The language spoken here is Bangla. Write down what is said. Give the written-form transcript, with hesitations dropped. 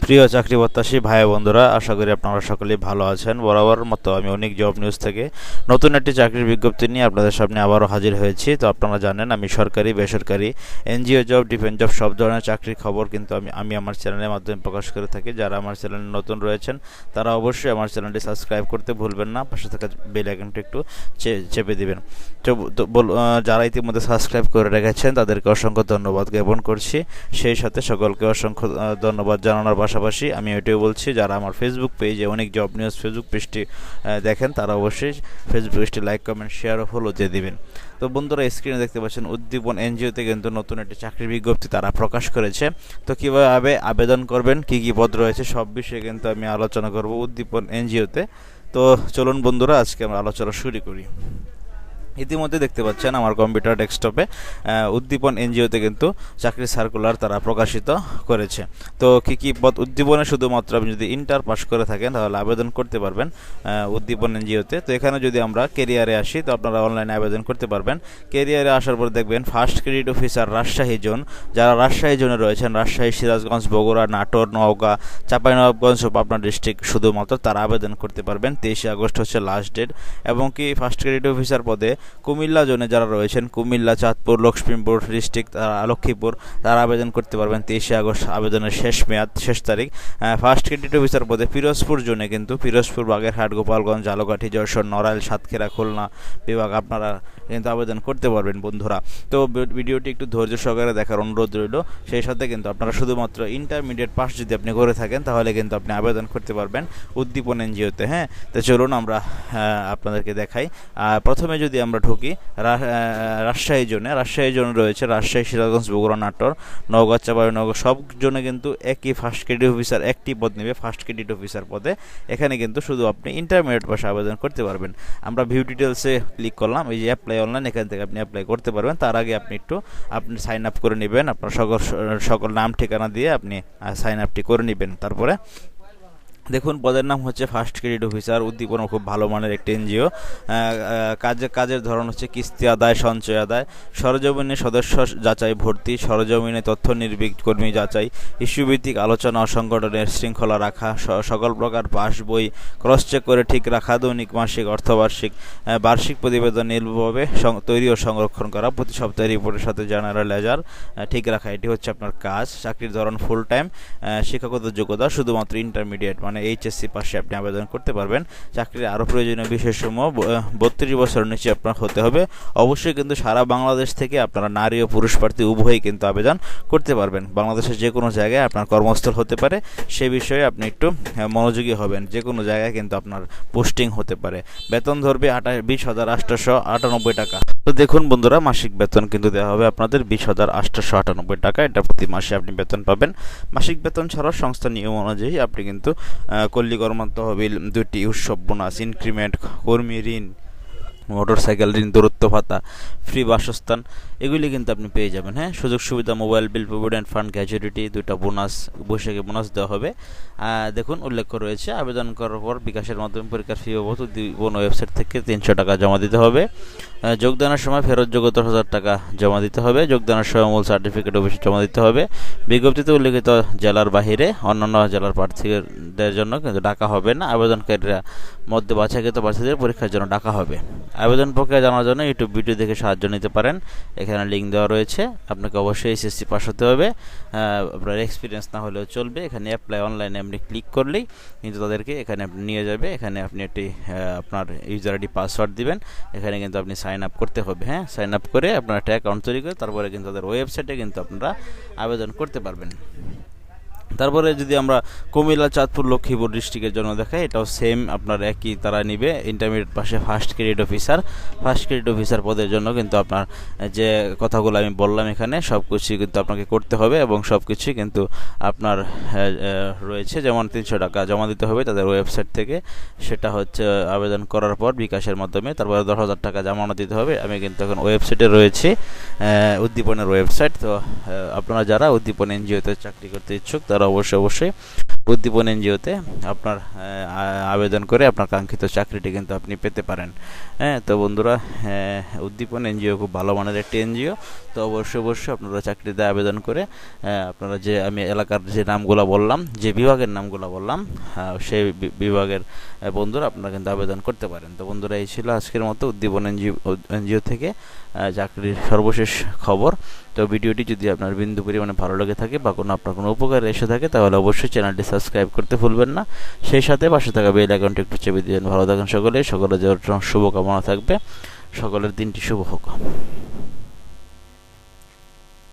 প্রিয় চাকরি প্রত্যাশী ভাই বন্ধুরা, আশা করি আপনারা সকলেই ভালো আছেন। বরাবর মতো আমি অনেক জব নিউজ থেকে নতুন একটি চাকরির বিজ্ঞপ্তি নিয়ে আপনাদের সামনে আবারও হাজির হয়েছি। তো আপনারা জানেন আমি সরকারি, বেসরকারি, এনজিও জব, ডিফেন্স জব সব ধরনের চাকরির খবর কিন্তু আমি আমার চ্যানেলের মাধ্যমে প্রকাশ করে থাকি। যারা আমার চ্যানেলে নতুন রয়েছেন তারা অবশ্যই আমার চ্যানেলটি সাবস্ক্রাইব করতে ভুলবেন না, পাশে থাকা বেল আইকনটি একটু চেপে দিবেন। তো যারা ইতিমধ্যে সাবস্ক্রাইব করে রেখেছেন তাদেরকে অসংখ্য ধন্যবাদ জ্ঞাপন করছি। সেই সাথে সকলকে অসংখ্য ধন্যবাদ জানানোর পাশাপাশি আমি এটাও বলছি, যারা আমার ফেসবুক পেজে অনেক জব নিউজ ফেসবুক পেজটি দেখেন তারা অবশ্যই ফেসবুক পেজটি লাইক, কমেন্ট, শেয়ার ও ফলো দিয়ে দিবেন। তো বন্ধুরা, স্ক্রিনে দেখতে পাচ্ছেন উদ্দীপন এনজিওতে কিন্তু নতুন একটি চাকরির বিজ্ঞপ্তি তারা প্রকাশ করেছে। তো কীভাবে আবেদন করবেন, কী কী পদ রয়েছে সব বিষয়ে কিন্তু আমি আলোচনা করব উদ্দীপন এনজিওতে। তো চলুন বন্ধুরা, আজকে আমরা আলোচনা শুরু করি। ইতিমধ্যে দেখতে পাচ্ছেন আমার কম্পিউটার ডেস্কটপে উদ্দীপন এনজিওতে কিন্তু চাকরির সার্কুলার তারা প্রকাশিত করেছে। তো কী কী পদ উদ্দীপনে, শুধুমাত্র আপনি যদি ইন্টার পাস করে থাকেন তাহলে আবেদন করতে পারবেন উদ্দীপন এনজিওতে। তো এখানে যদি আমরা কেরিয়ারে আসি, তো আপনারা অনলাইনে আবেদন করতে পারবেন। কেরিয়ারে আসার পর দেখবেন first credit officer Rajshahi zone, যারা রাজশাহী জোনে রয়েছেন, রাজশাহী, সিরাজগঞ্জ, বগুড়া, নাটোর, নওগাঁ, চাঁপাইনবাবগঞ্জ ও পাবনা ডিস্ট্রিক্ট শুধুমাত্র তারা আবেদন করতে পারবেন। 23 আগস্ট হচ্ছে লাস্ট ডেট। এবং কি ফার্স্ট ক্রেডিট অফিসার পদে কুমিল্লা জোনে যারা রয়েছেন, কুমিল্লা, চাঁদপুর, লক্ষ্মীপুর ডিস্ট্রিক্ট, লক্ষ্মীপুর, তারা আবেদন করতে পারবেন। 23 আগস্ট আবেদনের শেষ তারিখ। ফার্স্ট ক্রেডিট অফিসার পদে পিরোজপুর জোনে কিন্তু পিরোজপুর, বাগেরহাট, গোপালগঞ্জ, ঝালকাঠি, যশোর, নড়াইল, সাতক্ষীরা, খুলনা বিভাগ আপনারা কিন্তু আবেদন করতে পারবেন বন্ধুরা। তো ভিডিওটি একটু ধৈর্য সহকারে দেখার অনুরোধ রইল। সেই সাথে কিন্তু আপনারা শুধুমাত্র ইন্টারমিডিয়েট পাস যদি আপনি করে থাকেন তাহলে কিন্তু আপনি আবেদন করতে পারবেন উদ্দীপন এনজিওতে। হ্যাঁ, তো চলুন আমরা আপনাদেরকে দেখাই। প্রথমে যদি আমরা ঢুকি রাজশাহী জোনে রয়েছে রাজশাহী, সিরাজগঞ্জ, বগুড়া, নাটোর, নওগাঁ, চাঁপাইনবাবগঞ্জ সব জোনে কিন্তু একই ফার্স্ট ক্রেডিট অফিসার একটি পদ নেবে ফার্স্ট ক্রেডিট অফিসার পদে। এখানে কিন্তু শুধু আপনি ইন্টারমিডিয়েট পাশে আবেদন করতে পারবেন। আমরা ভিউ ডিটেলসে ক্লিক করলাম, এই যে অ্যাপ্লাই অনলাইন, এখান থেকে আপনি অ্যাপ্লাই করতে পারবেন। তার আগে আপনি সাইন আপ করে নেবেন, আপনার সকল নাম ঠিকানা দিয়ে আপনি সাইন আপটি করে নেবেন। তারপরে দেখুন, পদের নাম হচ্ছে ফার্স্ট ক্রেডিট অফিসার উদ্দীপন, খুব ভালো মানের একটি এনজিও। কাজের ধরন হচ্ছে কিস্তি আদায়, সঞ্চয় আদায়, সরজমিনে সদস্য যাচাই, ভর্তি, সরজমিনে তথ্য নির্ভীক কর্মী যাচাই, ইস্যুভিত্তিক আলোচনা ও সংগঠনের শৃঙ্খলা রাখা, সকল প্রকার পাস বই ক্রস চেক করে ঠিক রাখা, দৈনিক, মাসিক, অর্থবার্ষিক, বার্ষিক প্রতিবেদন নির্ভুলভাবে তৈরি ও সংরক্ষণ করা, প্রতি সপ্তাহে রিপোর্টের সাথে জেনারেল লেজার ঠিক রাখা। এটি হচ্ছে আপনার কাজ। চাকরির ধরন ফুল টাইম। শিক্ষাগত যোগ্যতা শুধুমাত্র ইন্টারমিডিয়েট মানে এইচএসসি পাশে আপনি আবেদন করতে পারবেন। চাকরির আরও প্রয়োজনীয় বিষয়সমূহ 32 বছরের নিচে আপনার হতে হবে। অবশ্যই কিন্তু সারা বাংলাদেশ থেকে আপনারা নারী ও পুরুষ প্রার্থী উভয়ই কিন্তু আবেদন করতে পারবেন। বাংলাদেশের যে কোনো জায়গায় আপনার কর্মস্থল হতে পারে, সে বিষয়ে আপনি একটু মনোযোগী হবেন। যে কোনো জায়গায় কিন্তু আপনার পোস্টিং হতে পারে। বেতন ধরবে 20,898 টাকা। তো দেখুন বন্ধুরা, মাসিক বেতন কিন্তু দেওয়া হবে আপনাদের 20,898 টাকা। এটা প্রতি মাসে আপনি বেতন পাবেন। মাসিক বেতন ছাড়াও সংস্থার নিয়ম অনুযায়ী আপনি কিন্তু কল্যাণ কর্মরত তহবিল, 2টি উৎসব বোনাস, ইনক্রিমেন্ট, কর্মী ঋণ, মোটরসাইকেল ঋণ, দূরত্ব ভাতা, ফ্রি বাসস্থান এগুলি কিন্তু আপনি পেয়ে যাবেন। হ্যাঁ, সুযোগ সুবিধা, mobile bill, provident fund, gratuity, 2টা বোনাস, বৈশাখী বোনাস দেওয়া হবে। দেখুন উল্লেখ রয়েছে, আবেদন করার পর বিকাশের মাধ্যমে পরীক্ষার ফি বাবদ উদ্দীপন ওয়েবসাইট থেকে 300 টাকা জমা দিতে হবে। যোগদানের সময় ফেরতযোগ্য 10,000 টাকা জমা দিতে হবে। যোগদানের সময় মূল সার্টিফিকেট অফিসে জমা দিতে হবে। বিজ্ঞপ্তিতে উল্লেখিত জেলার বাহিরে অন্যান্য জেলার প্রার্থীদের জন্য কিন্তু ডাকা হবে না। আবেদনকারীরা মধ্যে বাছাইকৃত প্রার্থীদের পরীক্ষার জন্য ডাকা হবে। আবেদন প্রক্রিয়া জানার জন্য ইউটিউব ভিডিও দেখে সাহায্য নিতে পারেন। এখানে লিঙ্ক দেওয়া রয়েছে। আপনাকে অবশ্যই এসএসসি পাস হতে হবে। আপনার এক্সপিরিয়েন্স না হলেও চলবে। এখানে অ্যাপ্লাই অনলাইনে আপনি ক্লিক করলেই কিন্তু তাদেরকে এখানে নিয়ে যাবে। এখানে আপনি একটি আপনার ইউজার আইডি, পাসওয়ার্ড দিবেন। এখানে কিন্তু আপনি সাইন আপ করতে হবে। হ্যাঁ, সাইন আপ করে আপনার একটা অ্যাকাউন্ট তৈরি করে তারপরে কিন্তু তাদের ওয়েবসাইটে কিন্তু আপনারা আবেদন করতে পারবেন। তারপরে যদি আমরা কুমিল্লা, চাঁদপুর, লক্ষ্মীপুর ডিস্ট্রিক্টের জন্য দেখাই, এটাও সেম আপনার একই তারা নিবে। ইন্টারমিডিয়েট পাশে ফার্স্ট ক্রেডিট অফিসার পদের জন্য কিন্তু আপনার যে কথাগুলো আমি বললাম এখানে সব কিছুই কিন্তু আপনাকে করতে হবে এবং সব কিছুই কিন্তু আপনার রয়েছে। যেমন 300 টাকা জমা দিতে হবে তাদের ওয়েবসাইট থেকে, সেটা হচ্ছে আবেদন করার পর বিকাশের মাধ্যমে। তারপরে 10,000 টাকা জামানত দিতে হবে। আমি কিন্তু এখন ওয়েবসাইটে রয়েছি, উদ্দীপনের ওয়েবসাইট। তো আপনারা যারা উদ্দীপন এনজিওতে চাকরি করতে ইচ্ছুক তারা অবশ্যই উদ্দীপন এনজিওতে আপনার আবেদন করে আপনার কাঙ্ক্ষিত চাকরিটি কিন্তু আপনি পেতে পারেন। হ্যাঁ, তো বন্ধুরা, উদ্দীপন এনজিও খুব ভালো মানের একটি এনজিও। তো অবশ্যই আপনারা চাকরিতে আবেদন করে আপনারা যে আমি এলাকার যে নামগুলো বললাম, যে বিভাগের নামগুলো বললাম, সেই বিভাগের বন্ধুরা আপনারা কিন্তু আবেদন করতে পারেন। তো বন্ধুরা, এই ছিল আজকের মতো উদ্দীপন এনজিও থেকে চাকরির সর্বশেষ খবর। তো ভিডিওটি যদি আপনার বিন্দু পরিমাণে ভালো লেগে থাকে বা আপনার কোনো উপকারে এসে থাকে, তাহলে অবশ্যই চ্যানেলটি সাবস্ক্রাইব করতে ভুলবেন না। সেই সাথে পাশে থাকা বেল আইকনটি একটু চেপে দিবেন। ভালো থাকেন সকলে যে শুভকামনা থাকবে। সকলের দিনটি শুভ হোক।